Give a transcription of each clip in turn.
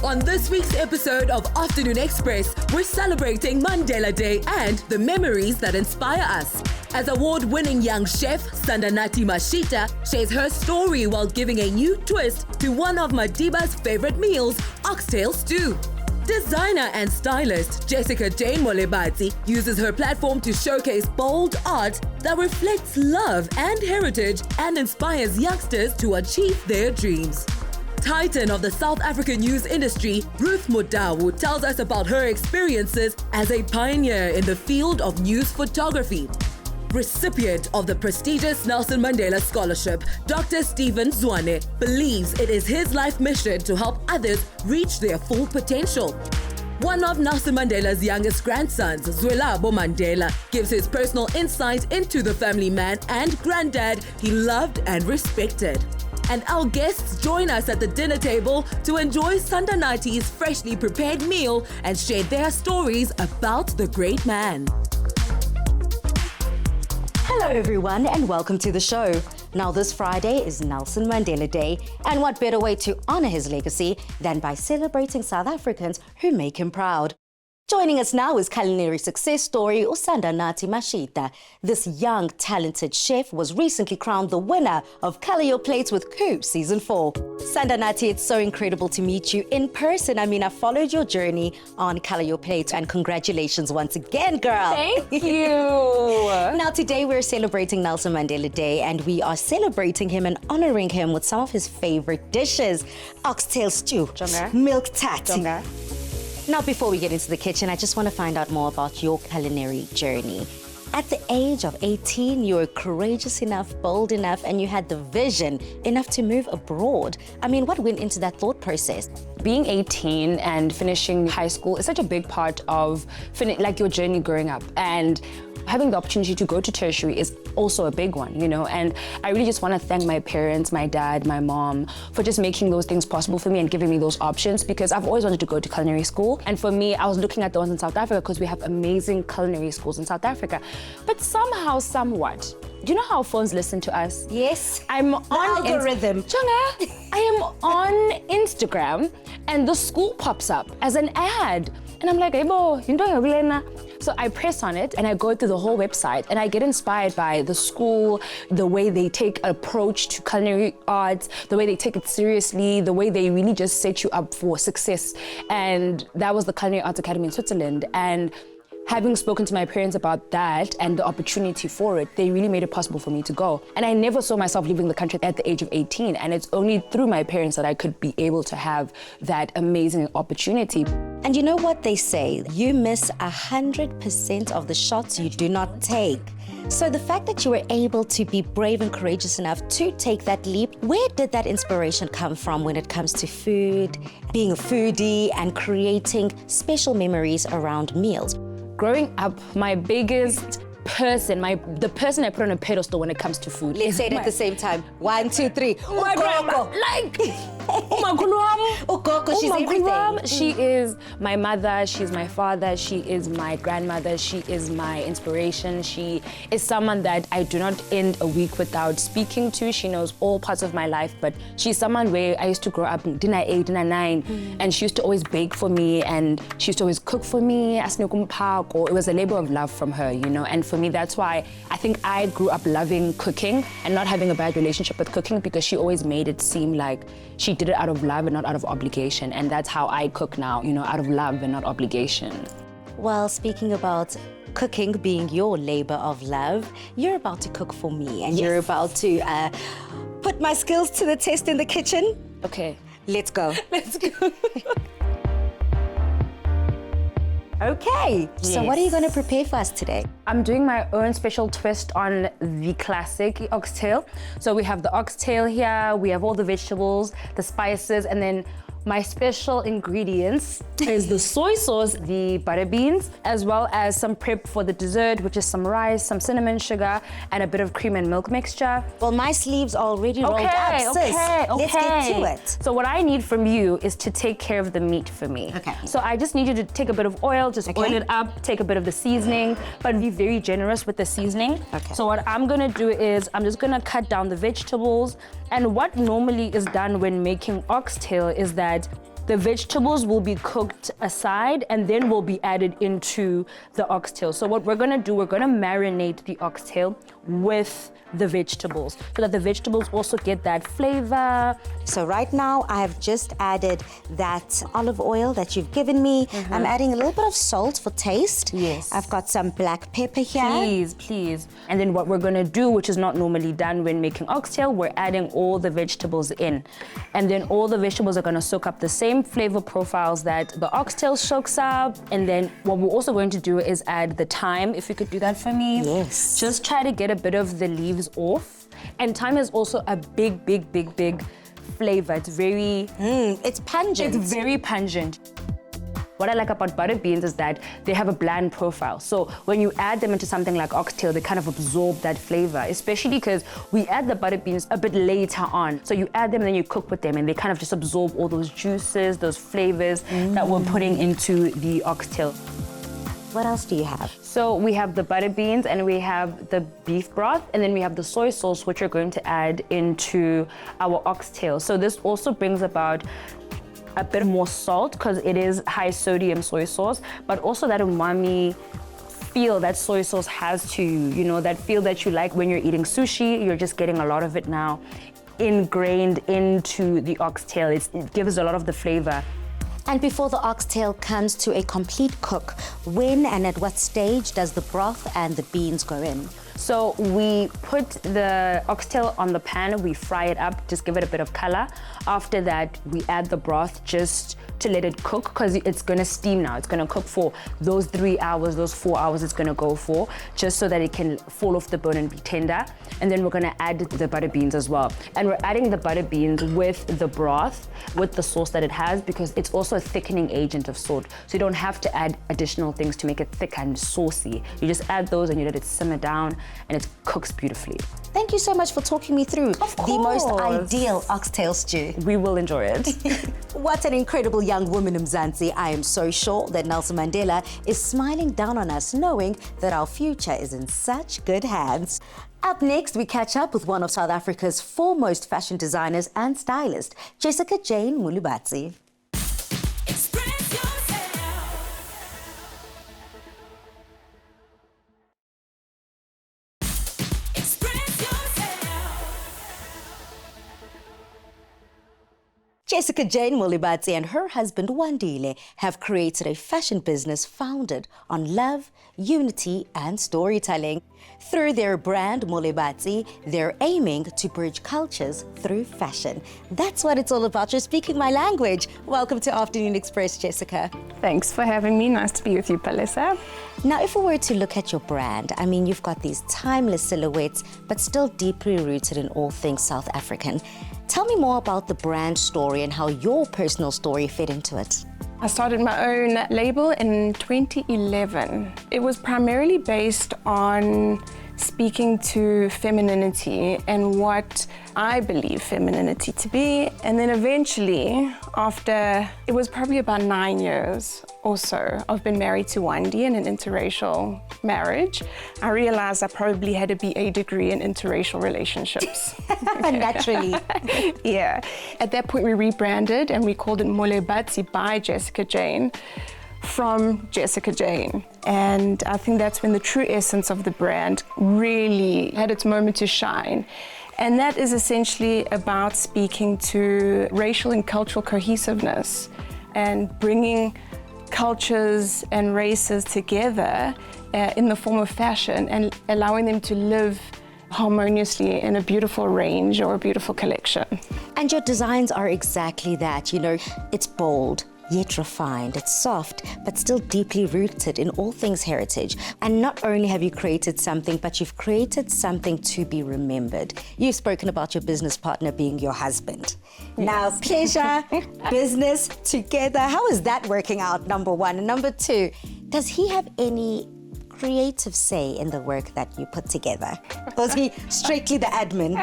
On this week's episode of Afternoon Express, we're celebrating Mandela Day and the memories that inspire us. As award-winning young chef Sandanati Mashita shares her story while giving a new twist to one of Madiba's favorite meals, oxtail stew. Designer and stylist Jessica Jane Molebati uses her platform to showcase bold art that reflects love and heritage and inspires youngsters to achieve their dreams. Titan of the South African news industry, Ruth Motau tells us about her experiences as a pioneer in the field of news photography. Recipient of the prestigious Nelson Mandela Scholarship, Dr. Stephen Zwane believes it is his life mission to help others reach their full potential. One of Nelson Mandela's youngest grandsons, Zwelabo Mandela, gives his personal insight into the family man and granddad he loved and respected. And our guests join us at the dinner table to enjoy Sandanati's freshly prepared meal and share their stories about the great man. Hello everyone and welcome to the show. Now this Friday is Nelson Mandela Day, and what better way to honor his legacy than by celebrating South Africans who make him proud. Joining us now is Culinary success story Sandanati Mashita. This young, talented chef was recently crowned the winner of Color Your Plates with Coup Season 4. Sandanati, it's so incredible to meet you in person. I followed your journey on Color Your Plates, and congratulations once again, girl. Thank you. Now today we're celebrating Nelson Mandela Day, and we are celebrating him and honoring him with some of his favorite dishes. Oxtail stew, Jonga. milk tati. Jonga. Now, before we get into the kitchen, I just want to find out more about your culinary journey. At the age of 18, you were courageous enough, bold enough, and you had the vision enough to move abroad. What went into that thought process? Being 18 and finishing high school is such a big part of your journey growing up. And having the opportunity to go to tertiary is also a big one, and I really just want to thank my parents, my dad, my mom, for just making those things possible for me and giving me those options, because I've always wanted to go to culinary school. And for me, I was looking at the ones in South Africa because we have amazing culinary schools in South Africa. But somehow, somewhat, do you know how phones listen to us? Yes. I'm on algorithm. Jonga, I am on Instagram and the school pops up as an ad. And I'm like, hey, bo, so I press on it and I go through the whole website and I get inspired by the school, the way they take an approach to culinary arts, the way they take it seriously, the way they really just set you up for success. And that was the Culinary Arts Academy in Switzerland. And having spoken to my parents about that and the opportunity for it, they really made it possible for me to go. And I never saw myself leaving the country at the age of 18. And it's only through my parents that I could be able to have that amazing opportunity. And you know what they say? You miss 100% of the shots you do not take. So the fact that you were able to be brave and courageous enough to take that leap, where did that inspiration come from when it comes to food, being a foodie, and creating special memories around meals? Growing up, my biggest person, the person I put on a pedestal when it comes to food. Let's say it at the same time. 1, 2, 3. My grandma, she's everything. She is my mother, she's my father, she is my grandmother, she is my inspiration. She is someone that I do not end a week without speaking to. She knows all parts of my life, but she's someone where I used to grow up, dinner 8, dinner 9, and she used to always bake for me, and she used to always cook for me. It was a labor of love from her, and for me, that's why I think I grew up loving cooking and not having a bad relationship with cooking, because she always made it seem like she did it out of love and not out of obligation. And that's how I cook now, out of love and not obligation. Well, speaking about cooking being your labor of love, you're about to cook for me, and you're about to put my skills to the test in the kitchen. Okay. Let's go. Let's go. Okay, so what are you going to prepare for us today? I'm doing my own special twist on the classic oxtail. So we have the oxtail here, we have all the vegetables, the spices, and then my special ingredients is the soy sauce, the butter beans, as well as some prep for the dessert, which is some rice, some cinnamon sugar, and a bit of cream and milk mixture. Well, my sleeves are already rolled up, sis. Let's get to it. So what I need from you is to take care of the meat for me. Okay. So I just need you to take a bit of oil, just oil it up, take a bit of the seasoning, but be very generous with the seasoning. Okay. So what I'm gonna do is I'm just gonna cut down the vegetables. And what normally is done when making oxtail is that The vegetables will be cooked aside and then will be added into the oxtail. So what we're gonna do, we're gonna marinate the oxtail with the vegetables so that the vegetables also get that flavor. So right now I have just added that olive oil that you've given me. I'm adding a little bit of salt for taste. Yes. I've got some black pepper here. Please. And then what we're gonna do, which is not normally done when making oxtail, we're adding all the vegetables in. And then all the vegetables are gonna soak up the same flavor profiles that the oxtail soaks up. And then what we're also going to do is add the thyme, if you could do that for me. Yes. Just try to get a bit of the leaves off. And thyme is also a big flavor. It's very... it's pungent. It's very pungent. What I like about butter beans is that they have a bland profile. So when you add them into something like oxtail, they kind of absorb that flavor, especially because we add the butter beans a bit later on. So you add them and then you cook with them and they kind of just absorb all those juices, those flavors that we're putting into the oxtail. What else do you have? So we have the butter beans and we have the beef broth and then we have the soy sauce, which we're going to add into our oxtail. So this also brings about a bit more salt because it is high sodium soy sauce, but also that umami feel that soy sauce has to you, you know, that feel that you like when you're eating sushi. You're just getting a lot of it now ingrained into the oxtail. It gives a lot of the flavor. And before the oxtail comes to a complete cook, when and at what stage does the broth and the beans go in? So we put the oxtail on the pan, we fry it up, just give it a bit of color. After that, we add the broth just to let it cook because it's gonna steam now. It's gonna cook for those 3 hours, those 4 hours it's gonna go for, just so that it can fall off the bone and be tender. And then we're gonna add the butter beans as well. And we're adding the butter beans with the broth, with the sauce that it has, because it's also a thickening agent of sort. So you don't have to add additional things to make it thick and saucy. You just add those and you let it simmer down and it cooks beautifully. Thank you so much for talking me through the most ideal oxtail stew. We will enjoy it. What an incredible young woman, Mzansi. I am so sure that Nelson Mandela is smiling down on us, knowing that our future is in such good hands. Up next, we catch up with one of South Africa's foremost fashion designers and stylists, Jessica Jane Mulubatsi. Jessica Jane Mulubatsi and her husband Wandile have created a fashion business founded on love, unity and storytelling. Through their brand Mulubatsi, they're aiming to bridge cultures through fashion. That's what it's all about. You're speaking my language. Welcome to Afternoon Express, Jessica. Thanks for having me. Nice to be with you, Palisa. Now, if we were to look at your brand, I mean, you've got these timeless silhouettes, but still deeply rooted in all things South African. Tell me more about the brand story and how your personal story fit into it. I started my own label in 2011. It was primarily based on speaking to femininity and what I believe femininity to be. And then eventually, after, it was probably about 9 years or so, I've been married to Wendy in an interracial marriage. I realized I probably had a BA degree in interracial relationships. Naturally. Yeah. At that point, we rebranded and we called it Mulubatsi by Jessica Jane, from Jessica Jane. And I think that's when the true essence of the brand really had its moment to shine. And that is essentially about speaking to racial and cultural cohesiveness and bringing cultures and races together in the form of fashion and allowing them to live harmoniously in a beautiful range or a beautiful collection. And your designs are exactly that. You know, it's bold, yet refined. It's soft, but still deeply rooted in all things heritage. And not only have you created something, but you've created something to be remembered. You've spoken about your business partner being your husband. Yes. Now, pleasure, business together. How is that working out, number one? And number two, does he have any creative say in the work that you put together? Or is he strictly the admin?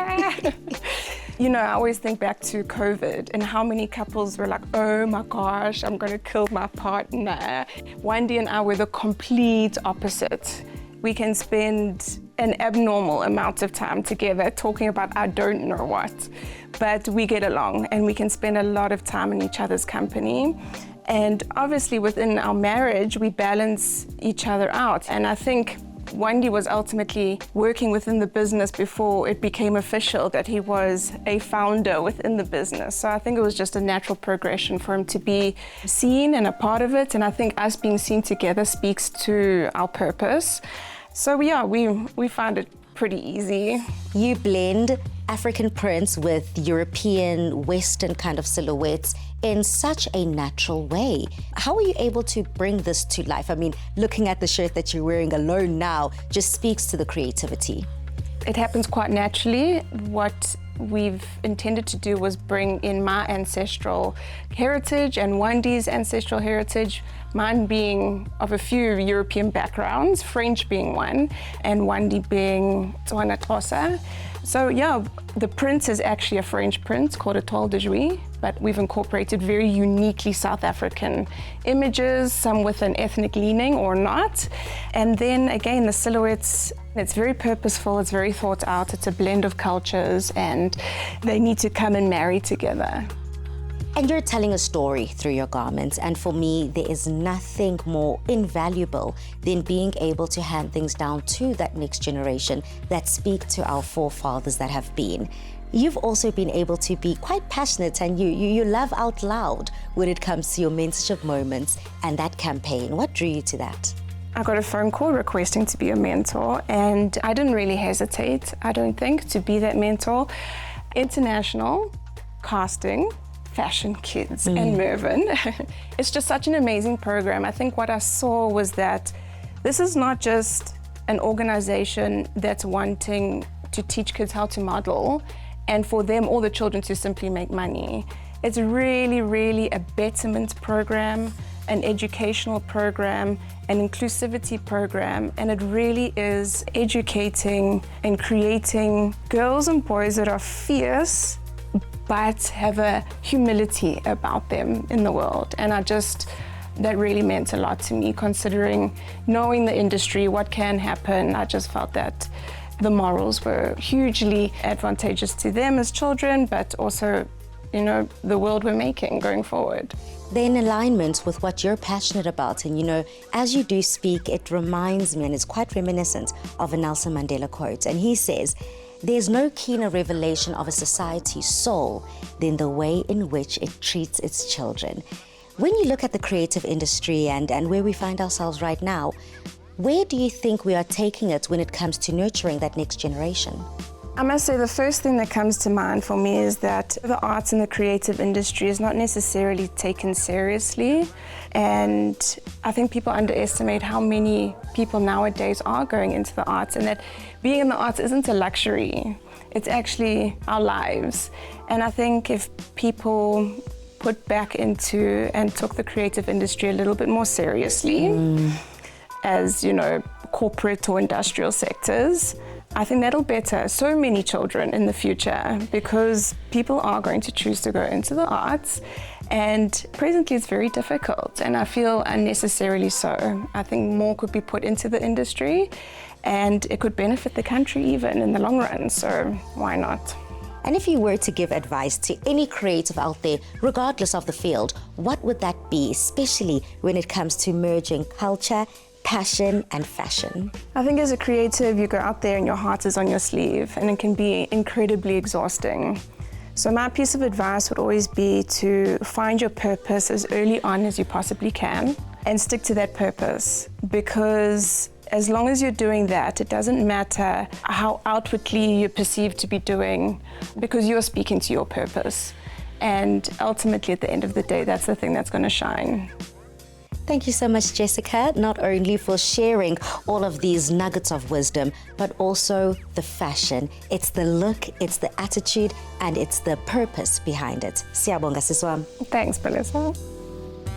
You know, I always think back to COVID and how many couples were like, oh my gosh, I'm gonna kill my partner. Wendy and I were the complete opposite. We can spend an abnormal amount of time together talking about I don't know what, but we get along and we can spend a lot of time in each other's company. And obviously within our marriage, we balance each other out. And I think Wandi was ultimately working within the business before it became official that he was a founder within the business. So I think it was just a natural progression for him to be seen and a part of it. And I think us being seen together speaks to our purpose. So yeah, we found it pretty easy. You blend African prints with European, Western kind of silhouettes in such a natural way. How are you able to bring this to life? I mean, looking at the shirt that you're wearing alone now just speaks to the creativity. It happens quite naturally. What we've intended to do was bring in my ancestral heritage and Wandi's ancestral heritage, mine being of a few European backgrounds, French being one, and Wandi being Tswana Xhosa. So yeah, the print is actually a French print called a toile de Jouy, but we've incorporated very uniquely South African images, some with an ethnic leaning or not. And then again, the silhouettes, it's very purposeful, it's very thought out, it's a blend of cultures, and they need to come and marry together. And you're telling a story through your garments, and for me, there is nothing more invaluable than being able to hand things down to that next generation that speak to our forefathers that have been. You've also been able to be quite passionate, and you laugh out loud when it comes to your mentorship moments and that campaign. What drew you to that? I got a phone call requesting to be a mentor, and I didn't really hesitate, I don't think, to be that mentor. International, casting, fashion kids, and Mervyn. It's just such an amazing program. I think what I saw was that this is not just an organization that's wanting to teach kids how to model and for them, all the children, to simply make money. It's really, really a betterment program, an educational program, an inclusivity program, and it really is educating and creating girls and boys that are fierce but have a humility about them in the world. And that really meant a lot to me, considering knowing the industry, what can happen. I just felt that the morals were hugely advantageous to them as children, but also, the world we're making going forward. They're in alignment with what you're passionate about. And as you do speak, it reminds me, and it's quite reminiscent of a Nelson Mandela quote. And he says, "There's no keener revelation of a society's soul than the way in which it treats its children." When you look at the creative industry and where we find ourselves right now, where do you think we are taking it when it comes to nurturing that next generation? I must say the first thing that comes to mind for me is that the arts and the creative industry is not necessarily taken seriously. And I think people underestimate how many people nowadays are going into the arts, and that being in the arts isn't a luxury. It's actually our lives. And I think if people put back into and took the creative industry a little bit more seriously, as corporate or industrial sectors, I think that'll better so many children in the future, because people are going to choose to go into the arts, and presently it's very difficult, and I feel unnecessarily so. I think more could be put into the industry, and it could benefit the country even in the long run, so why not? And if you were to give advice to any creative out there, regardless of the field, what would that be, especially when it comes to merging culture, passion and fashion? I think as a creative, you go out there and your heart is on your sleeve, and it can be incredibly exhausting. So my piece of advice would always be to find your purpose as early on as you possibly can and stick to that purpose, because as long as you're doing that, it doesn't matter how outwardly you're perceived to be doing, because you're speaking to your purpose. And ultimately, at the end of the day, that's the thing that's going to shine. Thank you so much, Jessica, not only for sharing all of these nuggets of wisdom, but also the fashion. It's the look, it's the attitude, and it's the purpose behind it. Siyabonga siswam. Thanks, Melissa.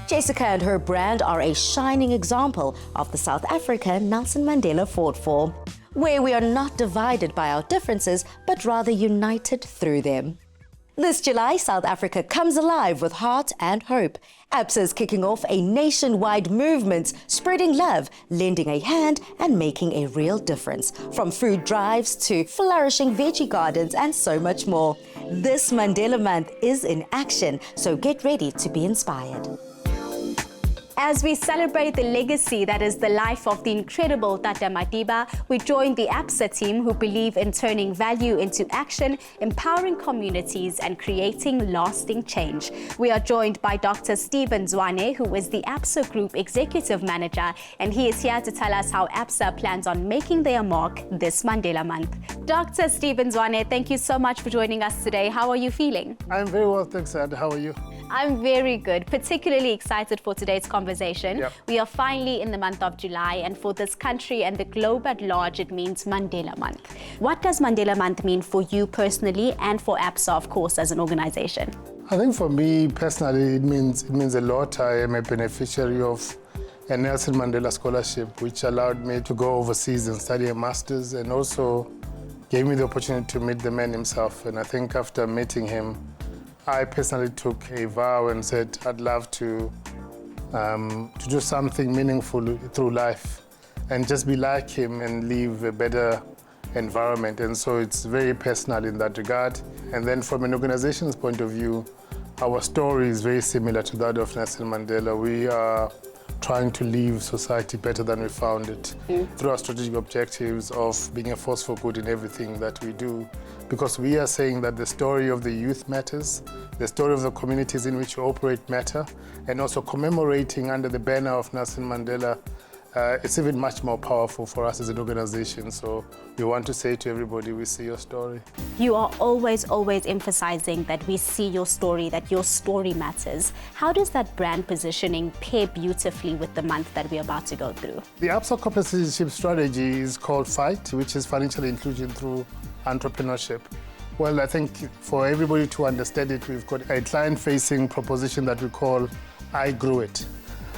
Jessica and her brand are a shining example of the South African Nelson Mandela fought for, where we are not divided by our differences, but rather united through them. This July, South Africa comes alive with heart and hope. ABSA is kicking off a nationwide movement, spreading love, lending a hand and making a real difference. From food drives to flourishing veggie gardens and so much more. This Mandela Month is in action, so get ready to be inspired. As we celebrate the legacy that is the life of the incredible Tata Madiba, we join the ABSA team who believe in turning value into action, empowering communities and creating lasting change. We are joined by Dr. Stephen Zwane, who is the ABSA Group Executive Manager, and he is here to tell us how ABSA plans on making their mark this Mandela Month. Dr. Stephen Zwane, thank you so much for joining us today. How are you feeling? I'm very well, thanks, Ed. How are you? I'm very good, particularly excited for today's conversation. Yep. We are finally in the month of July, and for this country and the globe at large, it means Mandela Month. What does Mandela Month mean for you personally and for ABSA, of course, as an organization? I think for me personally, it means a lot. I am a beneficiary of a Nelson Mandela scholarship, which allowed me to go overseas and study a master's, and also gave me the opportunity to meet the man himself. And I think after meeting him, I personally took a vow and said I'd love to do something meaningful through life and just be like him and live a better environment. And so it's very personal in that regard. And then from an organization's point of view, our story is very similar to that of Nelson Mandela. We are trying to leave society better than we found it through our strategic objectives of being a force for good in everything that we do. Because we are saying that the story of the youth matters, the story of the communities in which we operate matter, and also commemorating under the banner of Nelson Mandela, it's even much more powerful for us as an organization. So we want to say to everybody, we see your story. You are always emphasizing that we see your story, that your story matters. How does that brand positioning pair beautifully with the month that we're about to go through? The ABSA corporate citizenship strategy is called FIGHT, which is financial inclusion through entrepreneurship. Well, I think for everybody to understand it, we've got a client-facing proposition that we call I Grew It.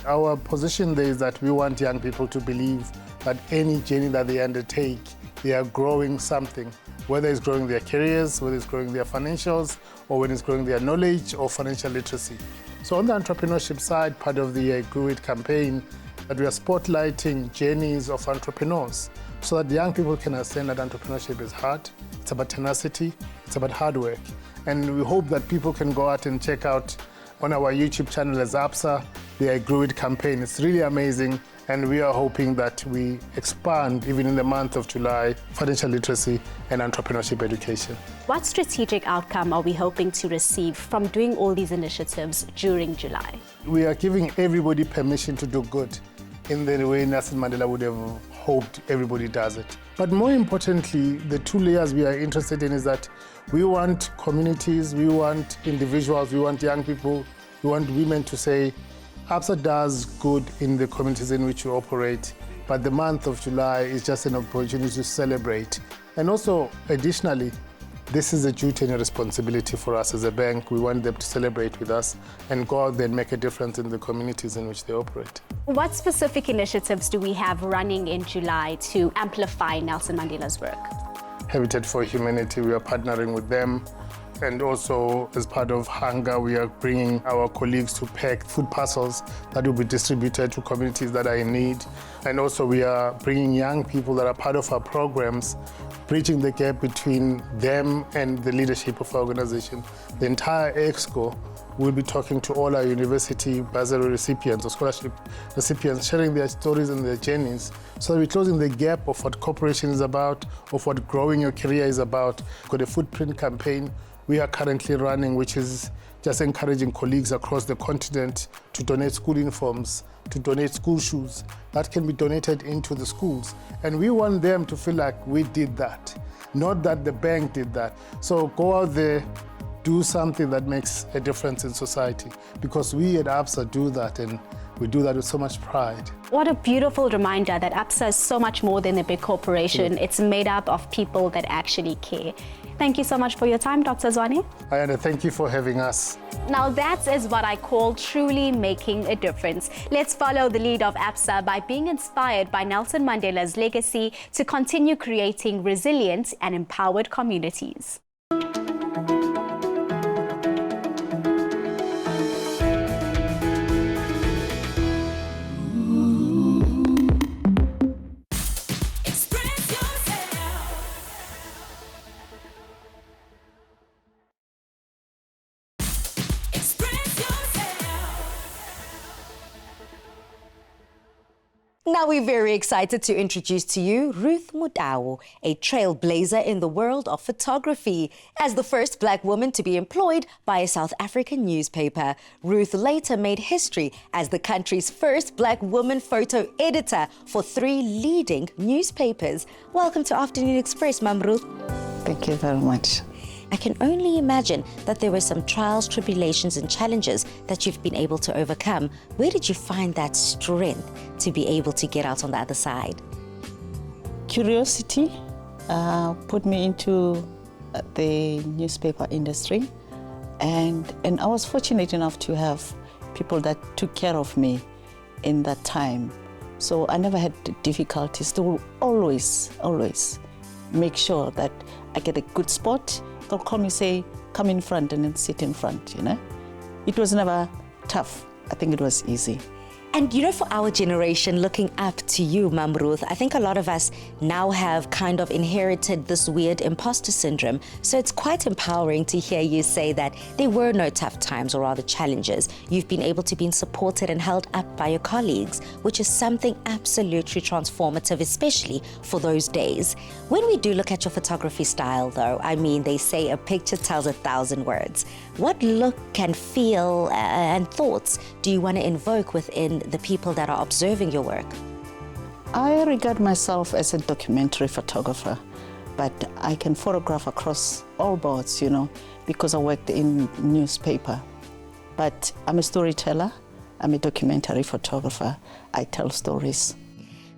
Our position there is that we want young people to believe that any journey that they undertake, they are growing something, whether it's growing their careers, whether it's growing their financials, or when it's growing their knowledge or financial literacy. So on the entrepreneurship side, part of the I Grew It campaign, that we are spotlighting journeys of entrepreneurs so that young people can understand that entrepreneurship is hard, it's about tenacity, it's about hard work. And we hope that people can go out and check out on our YouTube channel as ABSA, the I Grew It campaign. It's really amazing, and we are hoping that we expand, even in the month of July, financial literacy and entrepreneurship education. What strategic outcome are we hoping to receive from doing all these initiatives during July? We are giving everybody permission to do good in the way Nelson Mandela would have hoped everybody does it. But more importantly, the two layers we are interested in is that we want communities, we want individuals, we want young people, we want women to say, ABSA does good in the communities in which we operate, but the month of July is just an opportunity to celebrate. And also, additionally, this is a duty and a responsibility for us as a bank. We want them to celebrate with us and go out there and make a difference in the communities in which they operate. What specific initiatives do we have running in July to amplify Nelson Mandela's work? Habitat for Humanity, we are partnering with them. And also, as part of Hunger, we are bringing our colleagues to pack food parcels that will be distributed to communities that are in need. And also, we are bringing young people that are part of our programs, bridging the gap between them and the leadership of our organization. The entire EXCO will be talking to all our university bursary recipients or scholarship recipients, sharing their stories and their journeys, so that we're closing the gap of what cooperation is about, of what growing your career is about. We've got a footprint campaign we are currently running, which is just encouraging colleagues across the continent to donate school uniforms, to donate school shoes that can be donated into the schools. And we want them to feel like we did that, not that the bank did that. So go out there, do something that makes a difference in society, because we at ABSA do that, and we do that with so much pride. What a beautiful reminder that ABSA is so much more than a big corporation. It's made up of people that actually care. Thank you so much for your time, Dr. Zwane. Ayanda, thank you for having us. Now that is what I call truly making a difference. Let's follow the lead of ABSA by being inspired by Nelson Mandela's legacy to continue creating resilient and empowered communities. Now we're very excited to introduce to you Ruth Motau, a trailblazer in the world of photography. As the first black woman to be employed by a South African newspaper, Ruth later made history as the country's first black woman photo editor for 3 leading newspapers. Welcome to Afternoon Express, Mam Ruth. Thank you very much. I can only imagine that there were some trials, tribulations and challenges that you've been able to overcome. Where did you find that strength to be able to get out on the other side? Curiosity put me into the newspaper industry, and I was fortunate enough to have people that took care of me in that time. So I never had difficulties. To always make sure that I get a good spot. They'll call me, say, come in front, and then sit in front, you know. It was never tough. I think it was easy. And you know, for our generation, looking up to you, Mam Ruth, I think a lot of us now have kind of inherited this weird imposter syndrome. So it's quite empowering to hear you say that there were no tough times, or rather challenges. You've been able to be supported and held up by your colleagues, which is something absolutely transformative, especially for those days. When we do look at your photography style, though, I mean, they say a picture tells 1,000 words. What look and feel and thoughts do you want to invoke within the people that are observing your work? I regard myself as a documentary photographer, but I can photograph across all boards, you know, because I worked in newspaper. But I'm a storyteller, I'm a documentary photographer, I tell stories.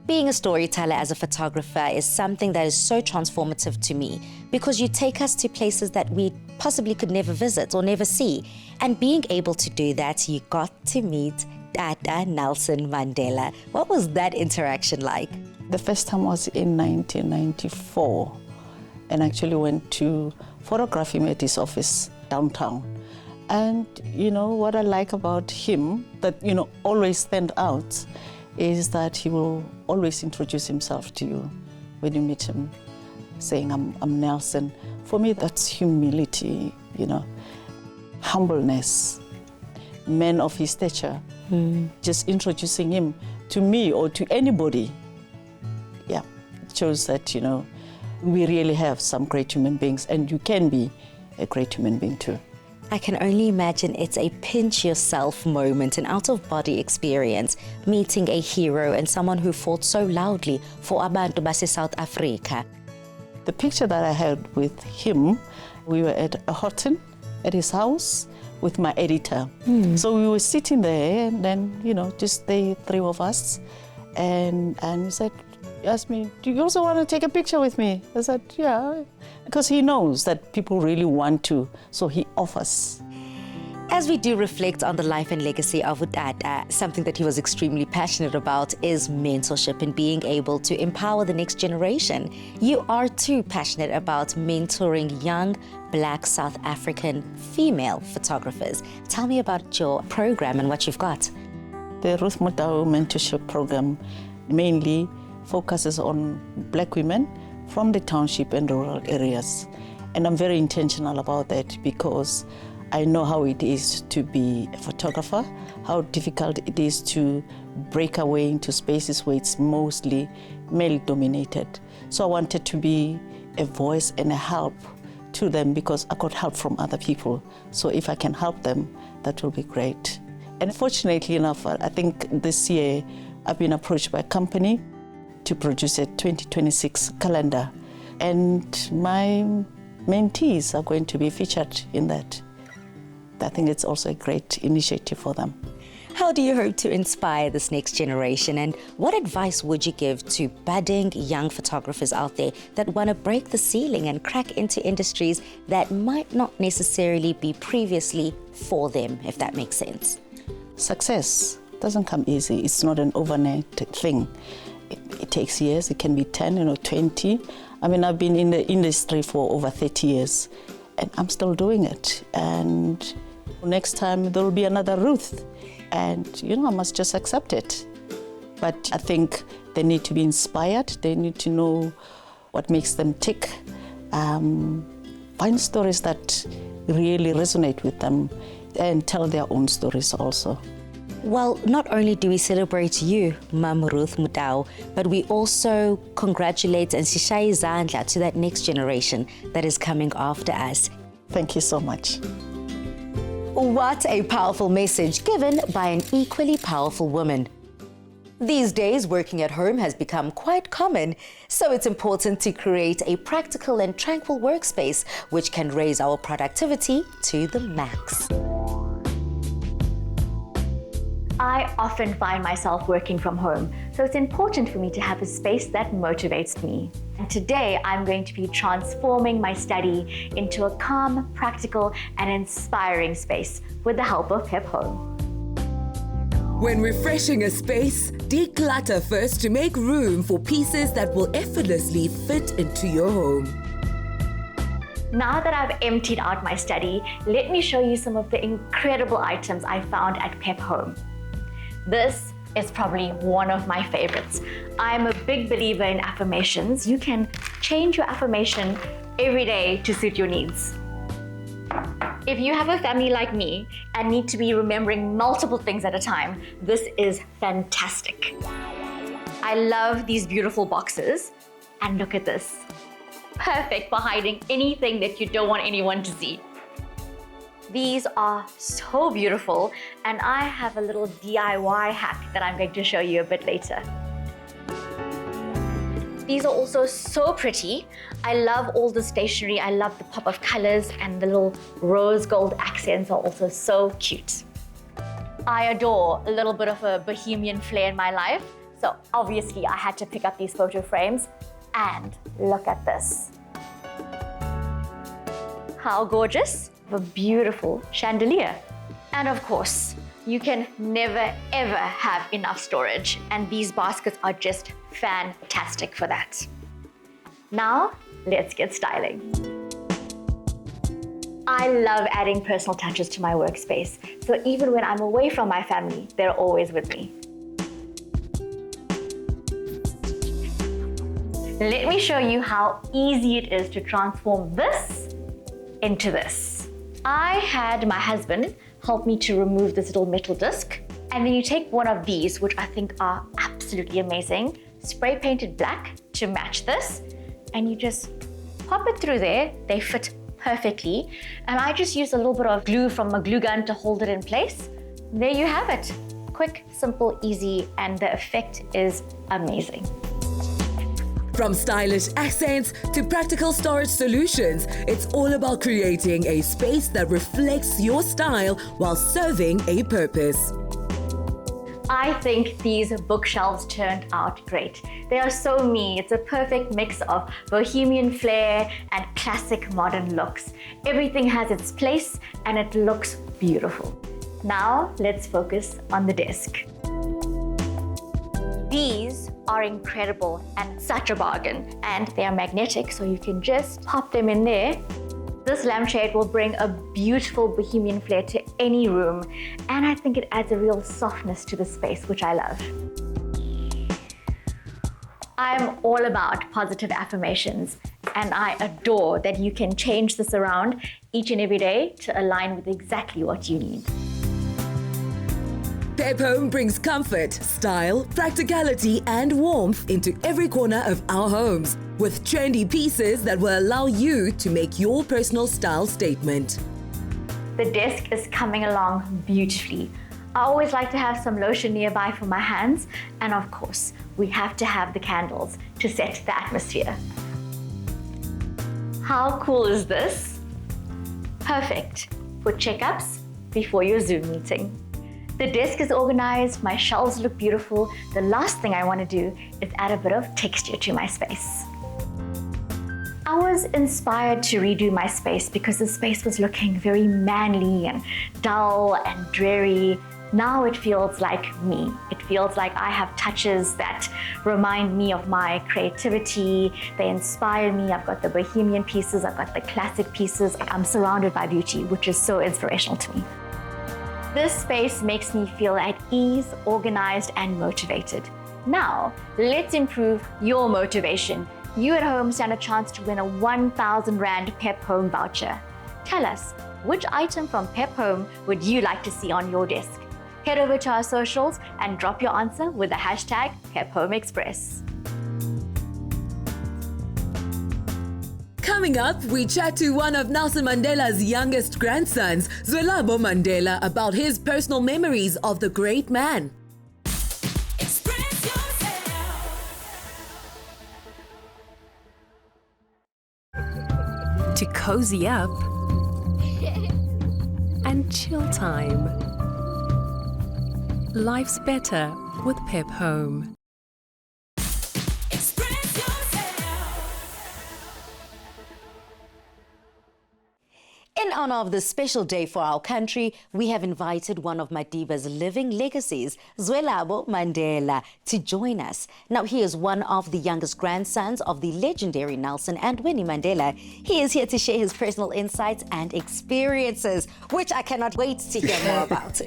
Being a storyteller as a photographer is something that is so transformative to me, because you take us to places that we possibly could never visit or never see. And being able to do that, you got to meet Tata Nelson Mandela. What was that interaction like? The first time was in 1994, and actually went to photograph him at his office downtown. And you know what I like about him that, you know, always stand out is that he will always introduce himself to you when you meet him, saying, I'm Nelson. For me, that's humility, you know, humbleness, man of his stature. Just introducing him to me or to anybody, yeah, it shows that, you know, we really have some great human beings, and you can be a great human being too. I can only imagine it's a pinch yourself moment, an out-of-body experience, meeting a hero and someone who fought so loudly for abantu base South Africa. The picture that I had with him, we were at a Horton at his house with my editor. So we were sitting there, and then, you know, just the 3 of us, and he said, he asked me, do you also want to take a picture with me? I said, yeah, because he knows that people really want to, so he offers. As we do reflect on the life and legacy of Utata, something that he was extremely passionate about is mentorship and being able to empower the next generation. You are too passionate about mentoring young Black South African female photographers. Tell me about your program and what you've got. The Ruth Motau mentorship program mainly focuses on Black women from the township and rural areas. And I'm very intentional about that, because I know how it is to be a photographer, how difficult it is to break away into spaces where it's mostly male-dominated. So I wanted to be a voice and a help to them, because I got help from other people. So if I can help them, that will be great. And fortunately enough, I think this year I've been approached by a company to produce a 2026 calendar. And my mentees are going to be featured in that. I think it's also a great initiative for them. How do you hope to inspire this next generation, and what advice would you give to budding young photographers out there that want to break the ceiling and crack into industries that might not necessarily be previously for them, if that makes sense? Success doesn't come easy. It's not an overnight thing. It takes years. It can be 10, 20. I mean, I've been in the industry for over 30 years, and I'm still doing it. And next time there will be another Ruth, and I must just accept it. But I think they need to be inspired. They need to know what makes them tick. Find stories that really resonate with them, and tell their own stories also. Well, not only do we celebrate you, Mam Ruth Motau, but we also congratulate and sishaye izandla to that next generation that is coming after us. Thank you so much. What a powerful message given by an equally powerful woman. These days, working at home has become quite common, so it's important to create a practical and tranquil workspace which can raise our productivity to the max. I often find myself working from home, so it's important for me to have a space that motivates me. And today I'm going to be transforming my study into a calm, practical, and inspiring space with the help of Pep Home. When refreshing a space, declutter first to make room for pieces that will effortlessly fit into your home. Now that I've emptied out my study, let me show you some of the incredible items I found at Pep Home. This is probably one of my favorites. I'm a big believer in affirmations. You can change your affirmation every day to suit your needs. If you have a family like me and need to be remembering multiple things at a time, this is fantastic. I love these beautiful boxes, and look at this. Perfect for hiding anything that you don't want anyone to see. These are so beautiful, and I have a little DIY hack that I'm going to show you a bit later. These are also so pretty. I love all the stationery. I love the pop of colors, and the little rose gold accents are also so cute. I adore a little bit of a bohemian flair in my life, so obviously I had to pick up these photo frames, and look at this. How gorgeous! A beautiful chandelier. And of course, you can never ever have enough storage, and these baskets are just fantastic for that. Now, let's get styling. I love adding personal touches to my workspace, so even when I'm away from my family, they're always with me. Let me show you how easy it is to transform this into this. I had my husband help me to remove this little metal disc, and then you take one of these, which I think are absolutely amazing, spray painted black to match this, and you just pop it through there. They fit perfectly, and I just used a little bit of glue from a glue gun to hold it in place. There you have it. Quick, simple, easy, and the effect is amazing. From stylish accents to practical storage solutions, it's all about creating a space that reflects your style while serving a purpose. I think these bookshelves turned out great. They are so me. It's a perfect mix of bohemian flair and classic modern looks. Everything has its place and it looks beautiful. Now let's focus on the desk. These are incredible and such a bargain, and they are magnetic, so you can just pop them in there. This lampshade will bring a beautiful bohemian flair to any room, and I think it adds a real softness to the space, which I love. I'm all about positive affirmations, and I adore that you can change this around each and every day to align with exactly what you need. Pep Home brings comfort, style, practicality, and warmth into every corner of our homes, with trendy pieces that will allow you to make your personal style statement. The desk is coming along beautifully. I always like to have some lotion nearby for my hands, and of course, we have to have the candles to set the atmosphere. How cool is this? Perfect for checkups before your Zoom meeting. The desk is organized, my shelves look beautiful. The last thing I want to do is add a bit of texture to my space. I was inspired to redo my space because the space was looking very manly and dull and dreary. Now it feels like me. It feels like I have touches that remind me of my creativity. They inspire me. I've got the bohemian pieces, I've got the classic pieces. I'm surrounded by beauty, which is so inspirational to me. This space makes me feel at ease, organized, and motivated. Now, let's improve your motivation. You at home stand a chance to win a 1,000 Rand Pep Home voucher. Tell us, which item from Pep Home would you like to see on your desk? Head over to our socials and drop your answer with the hashtag #PepHomeExpress. Coming up, we chat to one of Nelson Mandela's youngest grandsons, Zwelabo Mandela, about his personal memories of the great man. To cozy up and chill time. Life's better with Pep Home. In honor of this special day for our country, we have invited one of Madiba's living legacies, Zwelabo Mandela, to join us. Now, he is one of the youngest grandsons of the legendary Nelson and Winnie Mandela. He is here to share his personal insights and experiences, which I cannot wait to hear more about.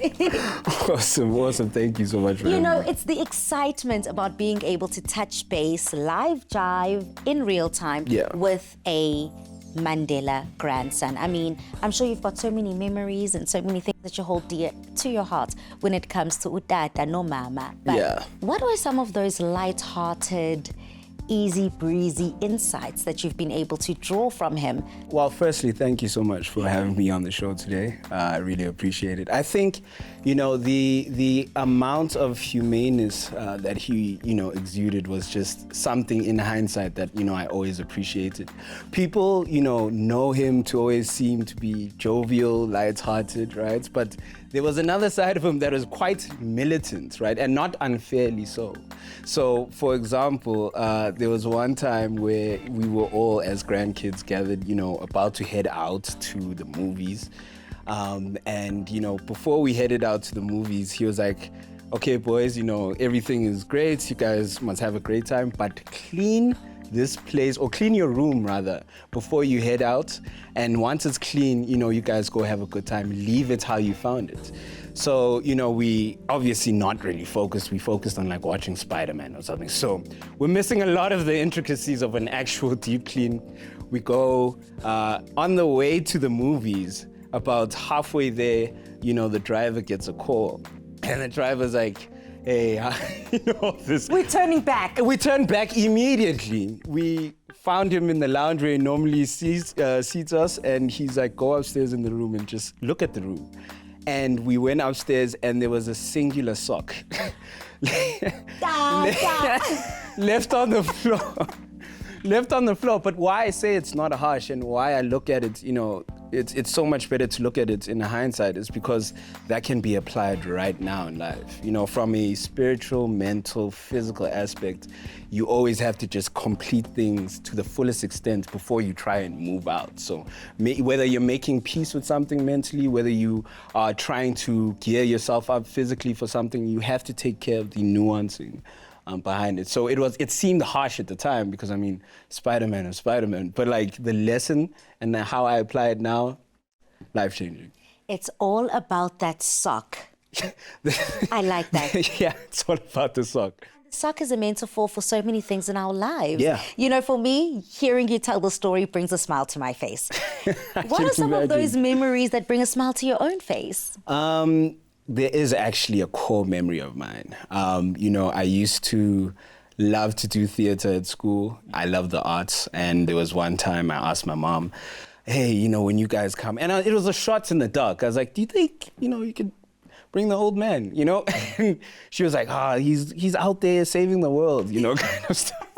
Awesome. Thank you so much for You know, it's the excitement about being able to touch base, live jive, in real time with a Mandela grandson. I mean, I'm sure you've got so many memories and so many things that you hold dear to your heart when it comes to utata no mama. But what were some of those light-hearted, easy breezy insights that you've been able to draw from him? Well, firstly, thank you so much for having me on the show today. I really appreciate it. I think, you know, the amount of humaneness that he, you know, exuded was just something in hindsight that, you know, I always appreciated. People, you know him to always seem to be jovial, lighthearted, right? But there was another side of him that was quite militant, right? And not unfairly so. So, for example, there was one time where we were all, as grandkids, gathered, you know, about to head out to the movies. And, you know, before we headed out to the movies, he was like, okay, boys, you know, everything is great. You guys must have a great time, but clean this place, or clean your room rather, before you head out. And once it's clean, you know, you guys go have a good time. Leave it how you found it. So, you know, we obviously not really focused. We focused on like watching Spider-Man or something. So we're missing a lot of the intricacies of an actual deep clean. We go on the way to the movies, about halfway there, you know, the driver gets a call. And the driver's like, hey, you know, this. We're turning back. We turned back immediately. We found him in the lounge where he normally seats us, and he's like, go upstairs in the room and just look at the room. And we went upstairs, and there was a singular sock left on the floor. Left on the floor. But why I say it's not harsh and why I look at it, you know, it's so much better to look at it in hindsight is because that can be applied right now in life. You know, from a spiritual, mental, physical aspect, you always have to just complete things to the fullest extent before you try and move out. So whether you're making peace with something mentally, whether you are trying to gear yourself up physically for something, you have to take care of the nuancing behind it. So it seemed harsh at the time because, I mean, Spider-Man is Spider-Man. But like the lesson and how I apply it now, life-changing. It's all about that sock. I like that. Yeah, it's all about the sock. Sock is a metaphor for so many things in our lives. Yeah. You know, for me, hearing you tell the story brings a smile to my face. What are some of those memories that bring a smile to your own face? There is actually a core memory of mine. You know, I used to love to do theater at school. I love the arts. And there was one time I asked my mom, hey, you know, when you guys come, and it was a shot in the dark. I was like, do you think, you know, you could bring the old man, you know? And she was like, he's out there saving the world, you know, kind of stuff.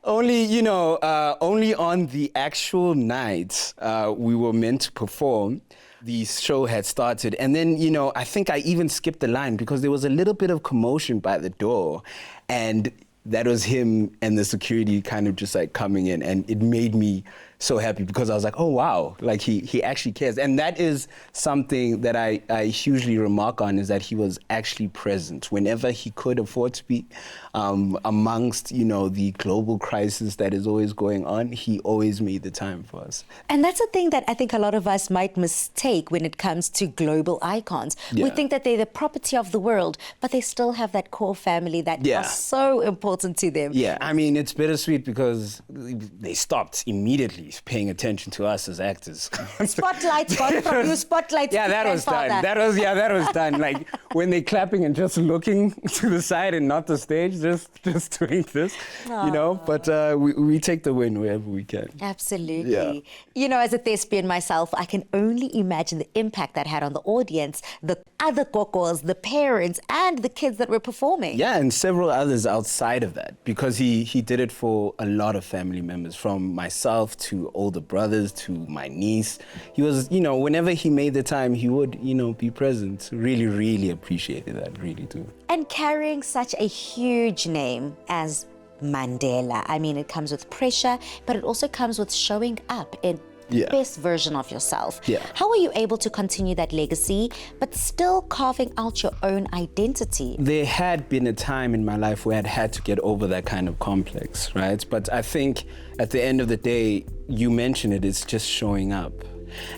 Only, you know, only on the actual night we were meant to perform, the show had started. And then, you know, I think I even skipped the line because there was a little bit of commotion by the door. And that was him and the security kind of just like coming in. And it made me so happy because I was like, oh, wow, like he actually cares. And that is something that I hugely remark on, is that he was actually present whenever he could afford to be amongst, you know, the global crisis that is always going on. He always made the time for us. And that's a thing that I think a lot of us might mistake when it comes to global icons. Yeah. We think that they're the property of the world, but they still have that core family that are so important to them. Yeah, I mean, it's bittersweet because they stopped immediately. really paying attention to us as actors. Spotlight gone from you, spotlight Yeah, to that was grandfather. done. That was done. Like when they're clapping and just looking to the side and not the stage, just doing this, you know. But we take the win wherever we can. Absolutely. Yeah. You know, as a thespian myself, I can only imagine the impact that had on the audience, the other kokos, the parents, and the kids that were performing. Yeah, and several others outside of that, because he did it for a lot of family members, from myself to older brothers to my niece. He was, you know, whenever he made the time, he would, you know, be present. Really, really appreciated that, really do. And carrying such a huge name as Mandela. I mean, it comes with pressure, but it also comes with showing up in Yeah. best version of yourself. Yeah. How are you able to continue that legacy, but still carving out your own identity? There had been a time in my life where I'd had to get over that kind of complex, right? But I think at the end of the day, you mentioned it, it's just showing up.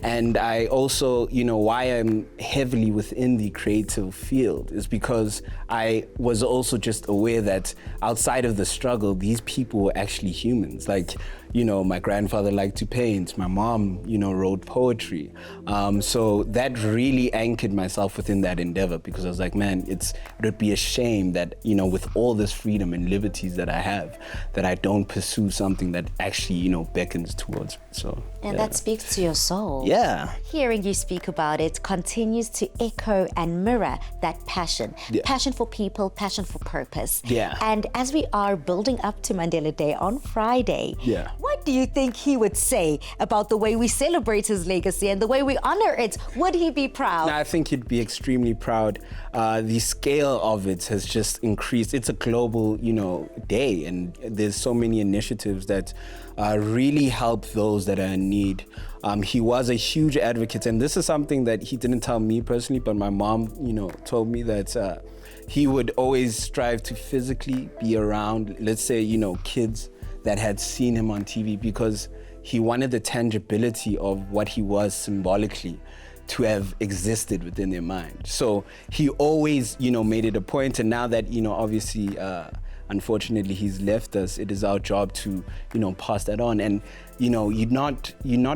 And I also, you know, why I'm heavily within the creative field is because I was also just aware that outside of the struggle, these people were actually humans. Like, you know, my grandfather liked to paint, my mom, you know, wrote poetry. So that really anchored myself within that endeavor, because I was like, man, it would be a shame that, you know, with all this freedom and liberties that I have, that I don't pursue something that actually, you know, beckons towards me. So, And yeah. that speaks to your soul. Yeah. Hearing you speak about it continues to echo and mirror that passion. Yeah. Passion for people, passion for purpose. Yeah. And as we are building up to Mandela Day on Friday, Yeah. what do you think he would say about the way we celebrate his legacy and the way we honor it? Would he be proud? I think he'd be extremely proud. The scale of it has just increased. It's a global, you know, day, and there's so many initiatives that really help those that are in need. He was a huge advocate, and this is something that he didn't tell me personally, but my mom, you know, told me that he would always strive to physically be around, let's say, you know, kids that had seen him on TV, because he wanted the tangibility of what he was symbolically to have existed within their mind. So he always, you know, made it a point. And now that, you know, obviously, unfortunately, he's left us, it is our job to, you know, pass that on. And, you know, you're not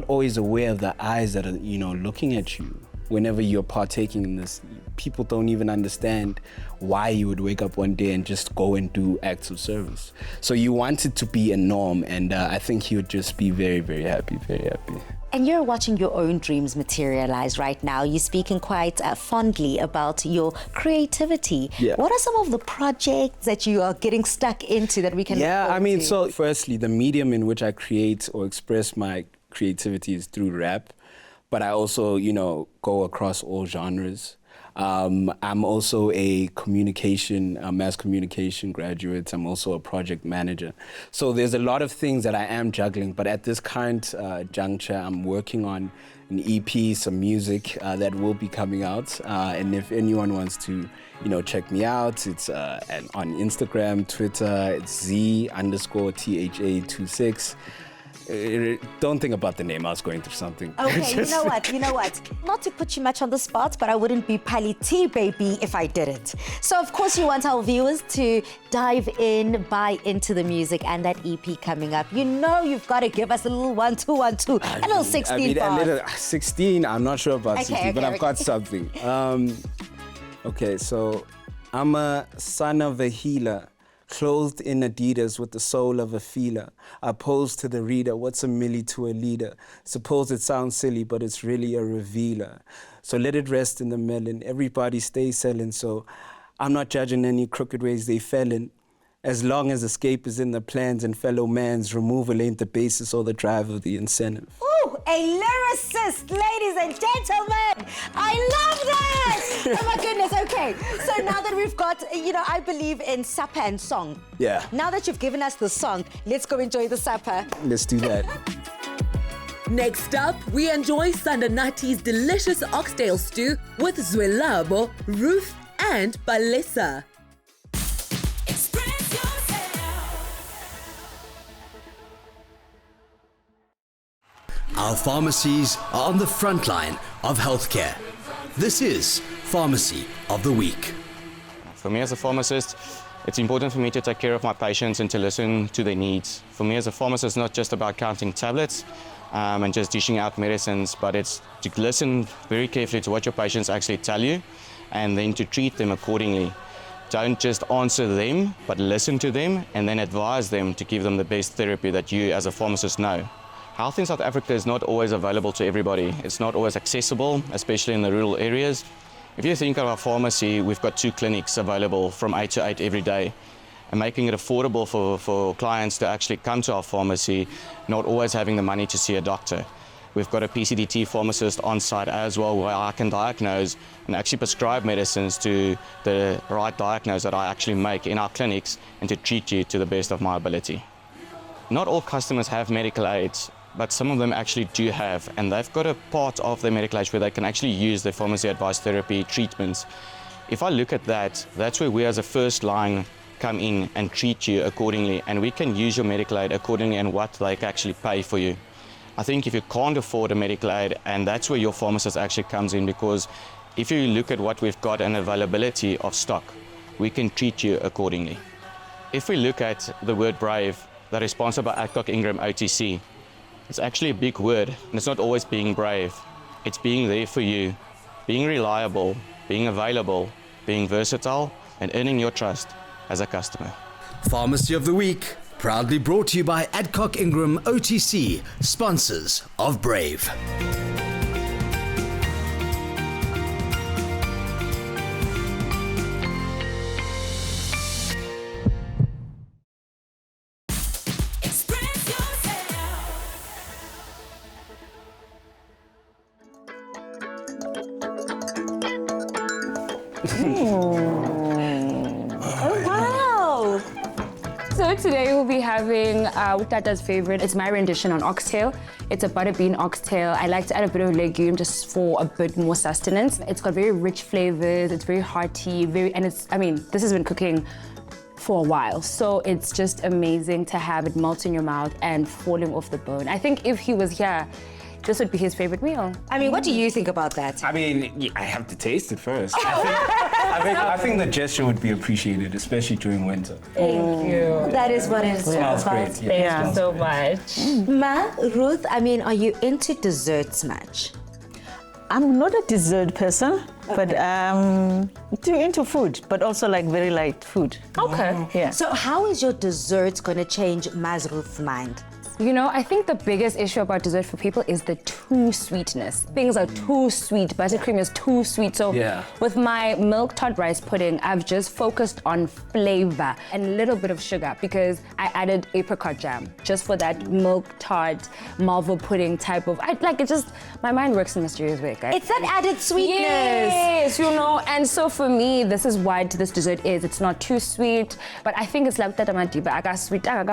always aware of the eyes that are, you know, looking at you whenever you're partaking in this. People don't even understand why you would wake up one day and just go and do acts of service. So you want it to be a norm, and I think he would just be very, very happy, very happy. And you're watching your own dreams materialize right now. You're speaking quite fondly about your creativity. Yeah. What are some of the projects that you are getting stuck into that we can look Yeah, I forward mean, to? so firstly, the medium in which I create or express my creativity is through rap, but I also, you know, go across all genres. I'm also a mass communication graduate. I'm also a project manager. So there's a lot of things that I am juggling, but at this current juncture, I'm working on an EP, some music that will be coming out. And if anyone wants to, you know, check me out, it's on Instagram, Twitter, it's Z_THA26. Don't think about the name. I was going through something. Okay, you know what? Not to put you much on the spot, but I wouldn't be Pali T, baby, if I didn't. So, of course, you want our viewers to dive in, buy into the music and that EP coming up. You know you've got to give us a little 1, 2, 1, 2, a little 16 bars. A little 16, I'm not sure about 16, but I've got okay. something. Okay, so I'm a son of a healer, clothed in Adidas with the soul of a feeler. I pose to the reader, what's a milli to a leader? Suppose it sounds silly, but it's really a revealer. So let it rest in the melon. Everybody stays selling, so I'm not judging any crooked ways they fell in. As long as escape is in the plans and fellow man's, removal ain't the basis or the drive of the incentive. Ooh, a lyricist, ladies and gentlemen. I love that. Oh my goodness, okay. So now that we've got, you know, I believe in supper and song. Yeah. Now that you've given us the song, let's go enjoy the supper. Let's do that. Next up, we enjoy Sandanati's delicious oxtail stew with Zwelabo, Ruth, and Balesa. Our pharmacies are on the front line of healthcare. This is Pharmacy of the Week. For me as a pharmacist, It's important for me to take care of my patients and to listen to their needs. For me as a pharmacist, it's not just about counting tablets and just dishing out medicines, but it's to listen very carefully to what your patients actually tell you and then to treat them accordingly. Don't just answer them, but listen to them and then advise them to give them the best therapy that you as a pharmacist know. Health in South Africa is not always available to everybody. It's not always accessible, especially in the rural areas. If you think of our pharmacy, we've got 2 clinics available from 8 to 8 every day. And making it affordable for clients to actually come to our pharmacy, not always having the money to see a doctor. We've got a PCDT pharmacist on site as well, where I can diagnose and actually prescribe medicines to the right diagnosis that I actually make in our clinics and to treat you to the best of my ability. Not all customers have medical aids, but some of them actually do have, and they've got a part of their medical age where they can actually use their pharmacy advised therapy treatments. If I look at that, that's where we as a first line come in and treat you accordingly, and we can use your medical aid accordingly and what they can actually pay for you. I think if you can't afford a medical aid, and that's where your pharmacist actually comes in, because if you look at what we've got and availability of stock, we can treat you accordingly. If we look at the word brave, that is sponsored by Adcock Ingram OTC, it's actually a big word, and it's not always being brave. It's being there for you, being reliable, being available, being versatile, and earning your trust as a customer. Pharmacy of the Week, proudly brought to you by Adcock Ingram OTC, sponsors of Brave. So today we'll be having Tata's favorite. It's my rendition on oxtail. It's a butter bean oxtail. I like to add a bit of legume just for a bit more sustenance. It's got very rich flavors. It's very hearty. This has been cooking for a while, so it's just amazing to have it melt in your mouth and falling off the bone. I think if he was here, this would be his favorite meal. I mean, what do you think about that? I mean, I have to taste it first. I think the gesture would be appreciated, especially during winter. Thank you. That is what it's Smells about. great. Thank you so much. Ma, Ruth, I mean, are you into desserts much? I'm not a dessert person, but too into food, but also like very light food. Okay. Yeah. So how is your desserts going to change Ma's Ruth's mind? You know, I think the biggest issue about dessert for people is the too sweetness. Things are too sweet. Buttercream is too sweet. So with my milk tart rice pudding, I've just focused on flavor and a little bit of sugar because I added apricot jam just for that milk tart Marvel pudding type of. My mind works in mysterious way, guys. It's that added sweetness. Yes, you know, and so for me, this is what this dessert is. It's not too sweet, but I think it's like that sweet, medium,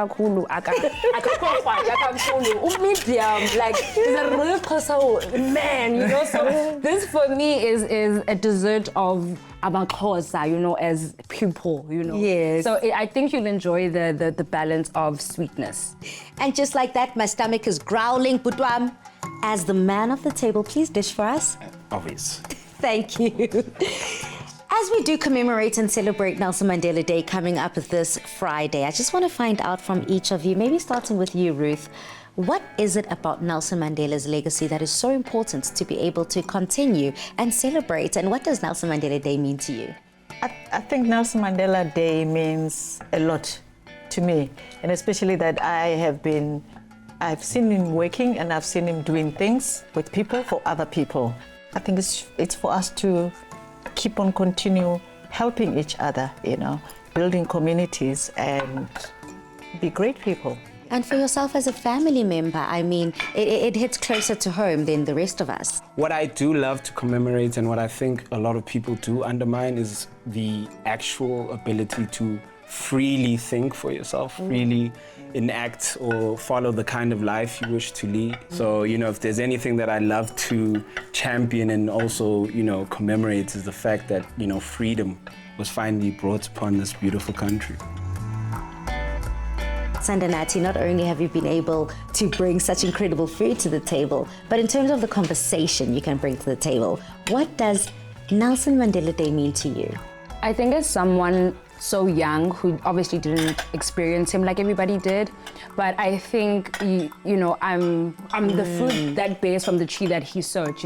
like it's a real Xhosa man, you know. So this for me is a dessert of Abaxhosa, you know, as people, you know. Yes. So I think you'll enjoy the balance of sweetness. And just like that, my stomach is growling. Putwam, as the man of the table, please dish for us. Obvious. Thank you. As we do commemorate and celebrate Nelson Mandela Day coming up this Friday, I just want to find out from each of you, maybe starting with you, Ruth, what is it about Nelson Mandela's legacy that is so important to be able to continue and celebrate? And what does Nelson Mandela Day mean to you? I think Nelson Mandela Day means a lot to me, and especially that I've seen him working and I've seen him doing things with people for other people. I think it's for us to keep on continue helping each other, you know, building communities and be great people. And for yourself as a family member, I mean, it hits closer to home than the rest of us. What I do love to commemorate and what I think a lot of people do undermine is the actual ability to freely think for yourself, freely enact or follow the kind of life you wish to lead. So, you know, if there's anything that I love to champion and also, you know, commemorate is the fact that, you know, freedom was finally brought upon this beautiful country. Sandanati, not only have you been able to bring such incredible food to the table, but in terms of the conversation you can bring to the table, what does Nelson Mandela Day mean to you? I think as someone so young who obviously didn't experience him like everybody did. But I think, I'm the fruit that bears from the tree that he sowed,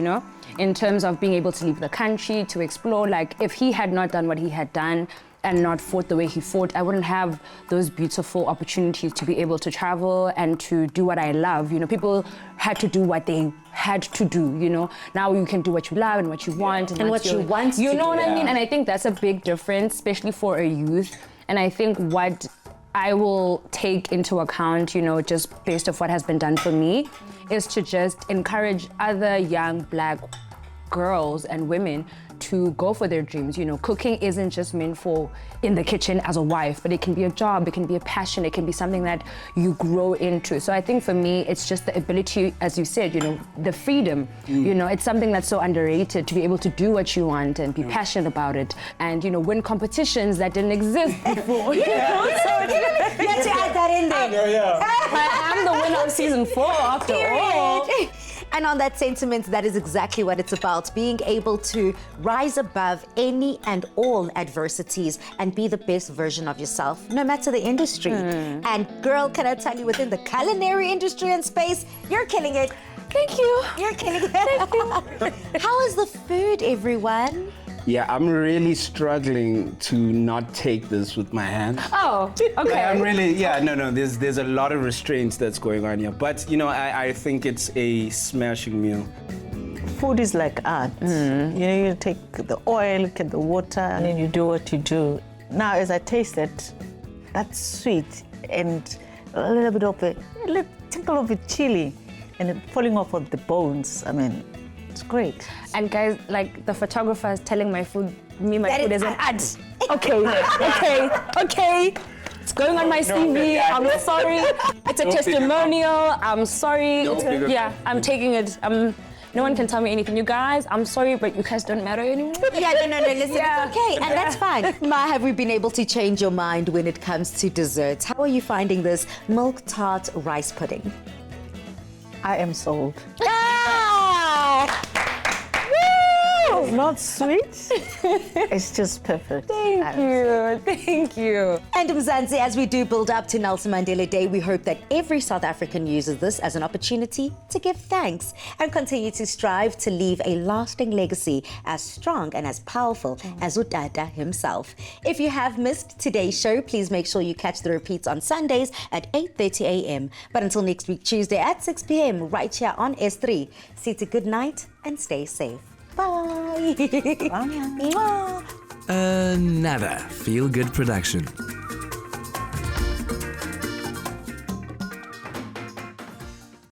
in terms of being able to leave the country, to explore. Like, if he had not done what he had done and not fought the way he fought, I wouldn't have those beautiful opportunities to be able to travel and to do what I love. People had to do what they had to do, Now you can do what you love and what you want. And what you want to You know what do. I mean? And I think that's a big difference, especially for a youth. And I think what I will take into account, just based off what has been done for me, is to just encourage other young Black girls and women to go for their dreams. Cooking isn't just meant for in the kitchen as a wife, but it can be a job, it can be a passion, it can be something that you grow into. So I think for me, it's just the ability, as you said, the freedom. It's something that's so underrated, to be able to do what you want and be passionate about it, and win competitions that didn't exist before. So You had to add that in there. I'm the winner of season 4 after all. And on that sentiment, that is exactly what it's about, being able to rise above any and all adversities and be the best version of yourself, no matter the industry. And girl, can I tell you, within the culinary industry and space, you're killing it. Thank you. You're killing it. Thank you. How is the food, everyone? Yeah, I'm really struggling to not take this with my hands. Oh, okay. I'm really, there's a lot of restraints that's going on here. But, I think it's a smashing meal. Food is like art. You take the oil, get the water, and then you do what you do. Now, as I taste it, that's sweet and a little bit of a tinkle of a chili and it falling off of the bones. It's great. And guys, like the photographer is telling my food is an ad. Okay. It's going on my CV. I'm sorry. It's a testimonial. I'm sorry. I'm taking it. No one can tell me anything. You guys, I'm sorry, but you guys don't matter anymore. No, listen, it's okay, and that's fine. Ma, have we been able to change your mind when it comes to desserts? How are you finding this milk tart rice pudding? I am sold. Woo! Not sweet. It's just perfect. Thank you. And Mzansi, as we do build up to Nelson Mandela Day, we hope that every South African uses this as an opportunity to give thanks and continue to strive to leave a lasting legacy as strong and as powerful as Utata himself. If you have missed today's show, please make sure you catch the repeats on Sundays at 8:30 a.m. But until next week, Tuesday at 6 p.m. right here on S3. Sita, good night and stay safe. Bye. Another feel-good production.